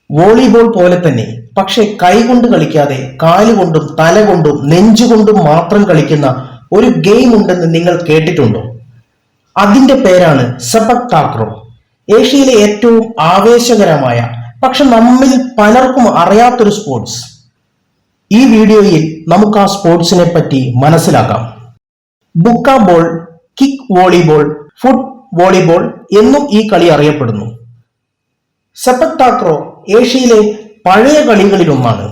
Volleyball പോലെ തന്നെ, പക്ഷെ കൈകൊണ്ട് കളിക്കാതെ കാലുകൊണ്ടും തലകൊണ്ടും നെഞ്ചുകൊണ്ടും മാത്രം കളിക്കുന്ന ഒരു ഗെയിം ഉണ്ടെന്ന് നിങ്ങൾ കേട്ടിട്ടുണ്ടോ? അതിന്റെ പേരാണ് സെപക് താക്രോ. ഏഷ്യയിലെ ഏറ്റവും ആവേശകരമായ, പക്ഷെ നമ്മിൽ പലർക്കും അറിയാത്തൊരു സ്പോർട്സ്. ഈ വീഡിയോയിൽ നമുക്ക് ആ സ്പോർട്സിനെ പറ്റി മനസ്സിലാക്കാം. ബുക്ക ബോൾ, കിക്ക് വോളിബോൾ, ഫുട് വോളിബോൾ എന്നും ഈ കളി അറിയപ്പെടുന്നു. സെപക് താക്രോ ഏഷ്യയിലെ പഴയ കളികളിലൊന്നാണ്.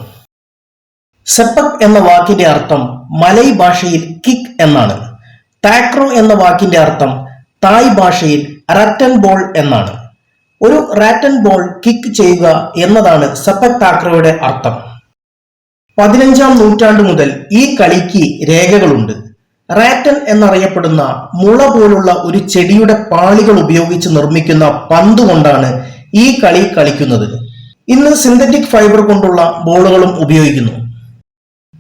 സെപക് എന്ന വാക്കിന്റെ അർത്ഥം മലയ് ഭാഷയിൽ കിക്ക് എന്നാണ്. താക്രോ എന്ന വാക്കിന്റെ അർത്ഥം തായ് ഭാഷയിൽ റാറ്റൻ ബോൾ എന്നാണ്. ഒരു റാറ്റൻ ബോൾ കിക്ക് ചെയ്യുക എന്നതാണ് സെപക് താക്രോയുടെ അർത്ഥം. 15-ാം നൂറ്റാണ്ട് മുതൽ ഈ കളിക്ക് രേഖകളുണ്ട്. റാറ്റൻ എന്നറിയപ്പെടുന്ന മുള പോലുള്ള ഒരു ചെടിയുടെ പാളികൾ ഉപയോഗിച്ച് നിർമ്മിക്കുന്ന പന്ത് കൊണ്ടാണ് ഈ കളി കളിക്കുന്നത്. ഇന്ന് സിന്തറ്റിക് ഫൈബർ കൊണ്ടുള്ള ബോളുകളും ഉപയോഗിക്കുന്നു.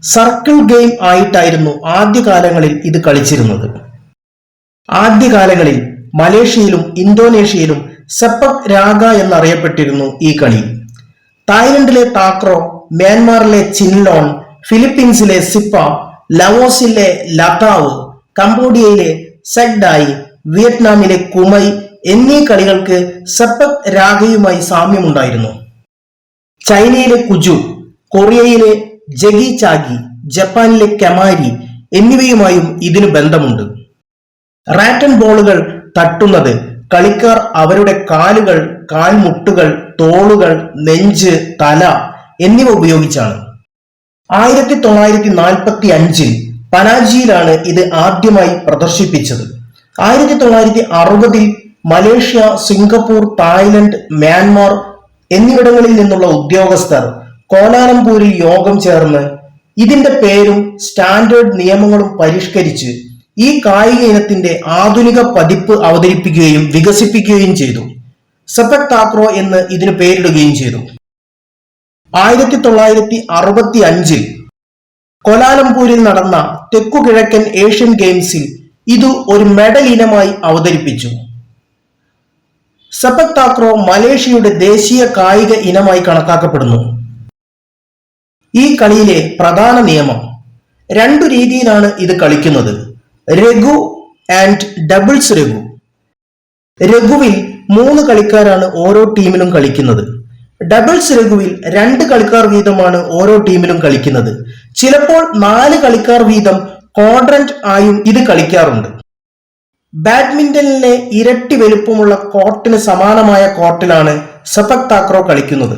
സർക്കിൾ ഗെയിം ആയിട്ടായിരുന്നു ആദ്യകാലങ്ങളിൽ ഇത് കളിച്ചിരുന്നത്. ആദ്യകാലങ്ങളിൽ മലേഷ്യയിലും ഇന്തോനേഷ്യയിലും സെപക് രാഗ എന്നറിയപ്പെട്ടിരുന്നു ഈ കളി. തായ്ലൻഡിലെ താക്രോ, മ്യാൻമാറിലെ ചിൻലോൺ, ഫിലിപ്പീൻസിലെ സിപ്പ, ലവോസിലെ ലതാവ്, കംബോഡിയയിലെ സെഗ്ഡായി, വിയറ്റ്നാമിലെ കുമൈ എന്നീ കളികൾക്ക് സെപക് രാഗയുമായി സാമ്യമുണ്ടായിരുന്നു. ചൈനയിലെ കുജു, കൊറിയയിലെ ജഗി ചാഗി, ജപ്പാനിലെ കെമാരി എന്നിവയുമായും ഇതിനു ബന്ധമുണ്ട്. റാറ്റൻ ബോളുകൾ തട്ടുന്നത് കളിക്കാർ അവരുടെ കാലുകൾ, കാൽമുട്ടുകൾ, തോളുകൾ, നെഞ്ച്, തല എന്നിവ ഉപയോഗിച്ചാണ്. 1945-ൽ പനാജിയിലാണ് ഇത് ആദ്യമായി പ്രദർശിപ്പിച്ചത്. 1960-ൽ മലേഷ്യ, സിംഗപ്പൂർ, തായ്ലൻഡ്, മ്യാൻമാർ എന്നിവിടങ്ങളിൽ നിന്നുള്ള ഉദ്യോഗസ്ഥർ കോലാലംപൂരിൽ യോഗം ചേർന്ന് ഇതിന്റെ പേരും സ്റ്റാൻഡേർഡ് നിയമങ്ങളും പരിഷ്കരിച്ച് ഈ കായിക ഇനത്തിന്റെ ആധുനിക പതിപ്പ് അവതരിപ്പിക്കുകയും വികസിപ്പിക്കുകയും ചെയ്തു. സെപക് താക്രോ എന്ന് ഇതിന് പേരിടുകയും ചെയ്തു. 1965-ൽ കോലാലംപൂരിൽ നടന്ന തെക്കുകിഴക്കൻ ഏഷ്യൻ ഗെയിംസിൽ ഇത് ഒരു മെഡൽ ഇനമായി അവതരിപ്പിച്ചു. സെപക് താക്രോ മലേഷ്യയുടെ ദേശീയ കായിക ഇനമായി കണക്കാക്കപ്പെടുന്നു. ഈ കളിയിലെ പ്രധാന നിയമം, 2 രീതിയിലാണ് ഇത് കളിക്കുന്നത്: രഘു ആൻഡ് ഡബിൾസ് രഘു. രഘുവിൽ 3 കളിക്കാരാണ് ഓരോ ടീമിലും കളിക്കുന്നത്. ഡബിൾസ് രഘുവിൽ 2 കളിക്കാർ വീതമാണ് ഓരോ ടീമിലും കളിക്കുന്നത്. ചിലപ്പോൾ 4 കളിക്കാർ വീതം ക്വാഡ്രന്റ് ആയും ഇത് കളിക്കാറുണ്ട്. ബാഡ്മിന്റണിലെ ഇരട്ടി വലുപ്പമുള്ള കോർട്ടിന് സമാനമായ കോർട്ടിലാണ് സെപക് താക്രോ കളിക്കുന്നത്.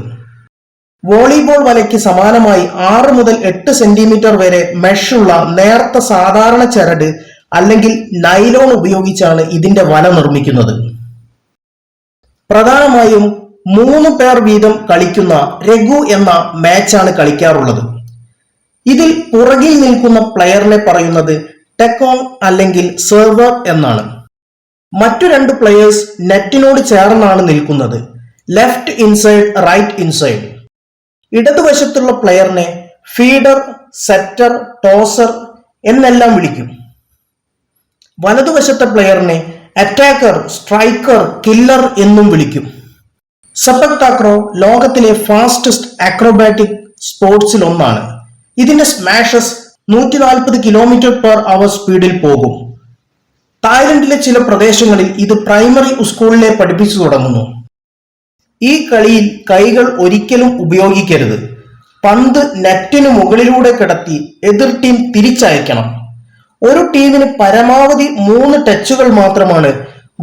വോളിബോൾ വലയ്ക്ക് സമാനമായി 6 മുതൽ 8 സെന്റിമീറ്റർ വരെ മെഷുള്ള നേർത്ത സാധാരണ ചരട് അല്ലെങ്കിൽ നൈലോൺ ഉപയോഗിച്ചാണ് ഇതിന്റെ വല നിർമ്മിക്കുന്നത്. പ്രധാനമായും 3 പേർ വീതം കളിക്കുന്ന രഘു എന്ന മാച്ചാണ് കളിക്കാറുള്ളത്. ഇതിൽ പുറകിൽ നിൽക്കുന്ന പ്ലെയറിനെ പറയുന്നത് ടെക്കോങ് അല്ലെങ്കിൽ സെർവർ എന്നാണ്. മറ്റു 2 പ്ലെയേഴ്സ് നെറ്റിനോട് ചേർന്നാണ് നിൽക്കുന്നത്, ലെഫ്റ്റ് ഇൻസൈഡ്, റൈറ്റ് ഇൻസൈഡ്. ഇടതുവശത്തുള്ള പ്ലെയറിനെ ഫീഡർ, സെറ്റർ, ടോസർ എന്നെല്ലാം വിളിക്കും. വലതുവശത്തെ പ്ലെയറിനെ അറ്റാക്കർ, സ്ട്രൈക്കർ, കില്ലർ എന്നും വിളിക്കും. സെപക് താക്രോ ലോകത്തിലെ ഫാസ്റ്റസ്റ്റ് അക്രോബാറ്റിക് സ്പോർട്സിൽ ഒന്നാണ്. ഇതിന്റെ സ്മാഷസ് 140 km/h സ്പീഡിൽ പോകും. തായ്ലൻഡിലെ ചില പ്രദേശങ്ങളിൽ ഇത് പ്രൈമറി സ്കൂളിലെ പഠിപ്പിച്ചു തുടങ്ങുന്നു. ഈ കളിയിൽ കൈകൾ ഒരിക്കലും ഉപയോഗിക്കരുത്. പന്ത് നെറ്റിനു മുകളിലൂടെ കിടത്തി എതിർ ടീം തിരിച്ചയക്കണം. ഒരു ടീമിന് പരമാവധി 3 ടച്ചുകൾ മാത്രമാണ്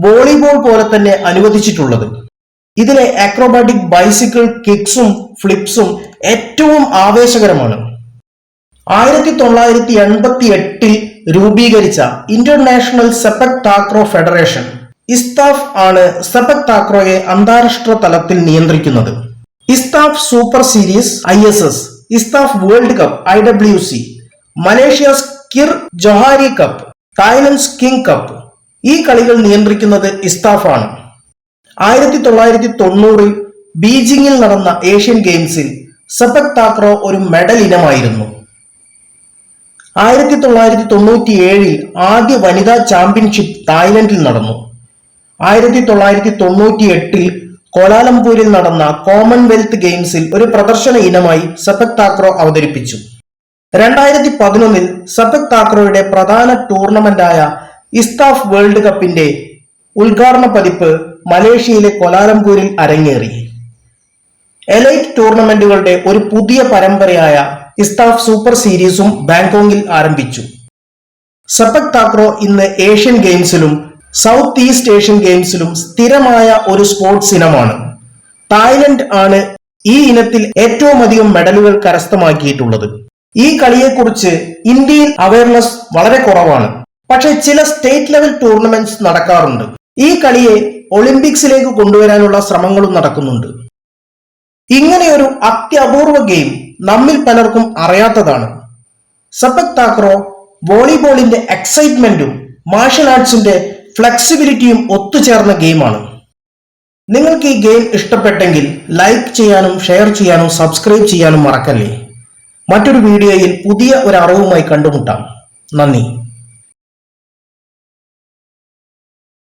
വോളിബോൾ പോലെ തന്നെ അനുവദിച്ചിട്ടുള്ളത്. ഇതിലെ അക്രോബാറ്റിക് ബൈസിക്കിൾ കിക്സും ഫ്ലിപ്സും ഏറ്റവും ആവേശകരമാണ്. 1988-ൽ രൂപീകരിച്ച international sepak takraw federation ISTAF ആണ് സെപക് താക്രോയെ അന്താരാഷ്ട്ര തലത്തിൽ നിയന്ത്രിക്കുന്നത്. ISTAF super series ISS, ISTAF world cup IWC, Malaysia's Kir Johari cup, Thailand's king cup, ഈ കളികൾ നിയന്ത്രിക്കുന്നത് ഇസ്താഫ് ആണ്. 1990-ൽ ബീജിംഗിൽ നടന്ന ഏഷ്യൻ ഗെയിംസിൽ സെപക് താക്രോ ഒരു മെഡൽ ഇനമായിരുന്നു. 1997-ൽ ആദ്യ വനിതാ ചാമ്പ്യൻഷിപ്പ് തായ്ലൻഡിൽ നടന്നു. 1998-ൽ കോലാലംപൂരിൽ നടന്ന കോമൺവെൽത്ത് ഗെയിംസിൽ ഒരു പ്രദർശന ഇനമായി സെപക് താക്രോ അവതരിപ്പിച്ചു. 2011 സെപക് താക്രോയുടെ പ്രധാന ടൂർണമെന്റായ ഇസ്താഫ് വേൾഡ് കപ്പിന്റെ ഉദ്ഘാടന പതിപ്പ് മലേഷ്യയിലെ കോലാലംപൂരിൽ അരങ്ങേറി. എലൈറ്റ് ടൂർണമെന്റുകളുടെ ഒരു പുതിയ പരമ്പരയായ ഇസ്താഫ് സൂപ്പർ സീരീസും ബാങ്കോങ്ങിൽ ആരംഭിച്ചു. സെപക് താക്രോ ഇന്ന് ഏഷ്യൻ ഗെയിംസിലും സൗത്ത് ഈസ്റ്റ് ഏഷ്യൻ ഗെയിംസിലും സ്ഥിരമായ ഒരു സ്പോർട്സ് ഇനമാണ്. തായ്ലൻഡ് ആണ് ഈ ഇനത്തിൽ ഏറ്റവും അധികം മെഡലുകൾ കരസ്ഥമാക്കിയിട്ടുള്ളത്. ഈ കളിയെക്കുറിച്ച് ഇന്ത്യയിൽ അവയർനെസ് വളരെ കുറവാണ്. പക്ഷെ ചില സ്റ്റേറ്റ് ലെവൽ ടൂർണമെന്റ്സ് നടക്കാറുണ്ട്. ഈ കളിയെ ഒളിമ്പിക്സിലേക്ക് കൊണ്ടുവരാനുള്ള ശ്രമങ്ങളും നടക്കുന്നുണ്ട്. ഇങ്ങനെയൊരു അത്യപൂർവ ഗെയിം നമ്മിൽ പലർക്കും അറിയാത്തതാണ്. സെപക് താക്രോ വോളിബോളിന്റെ എക്സൈറ്റ്മെന്റും മാർഷൽ ആർട്സിന്റെ ഫ്ലെക്സിബിലിറ്റിയും ഒത്തുചേർന്ന ഗെയിമാണ്. നിങ്ങൾക്ക് ഈ ഗെയിം ഇഷ്ടപ്പെട്ടെങ്കിൽ ലൈക്ക് ചെയ്യാനും ഷെയർ ചെയ്യാനും സബ്സ്ക്രൈബ് ചെയ്യാനും മറക്കല്ലേ. മറ്റൊരു വീഡിയോയിൽ പുതിയ ഒരു അറിവുമായി കണ്ടുമുട്ടാം. നന്ദി.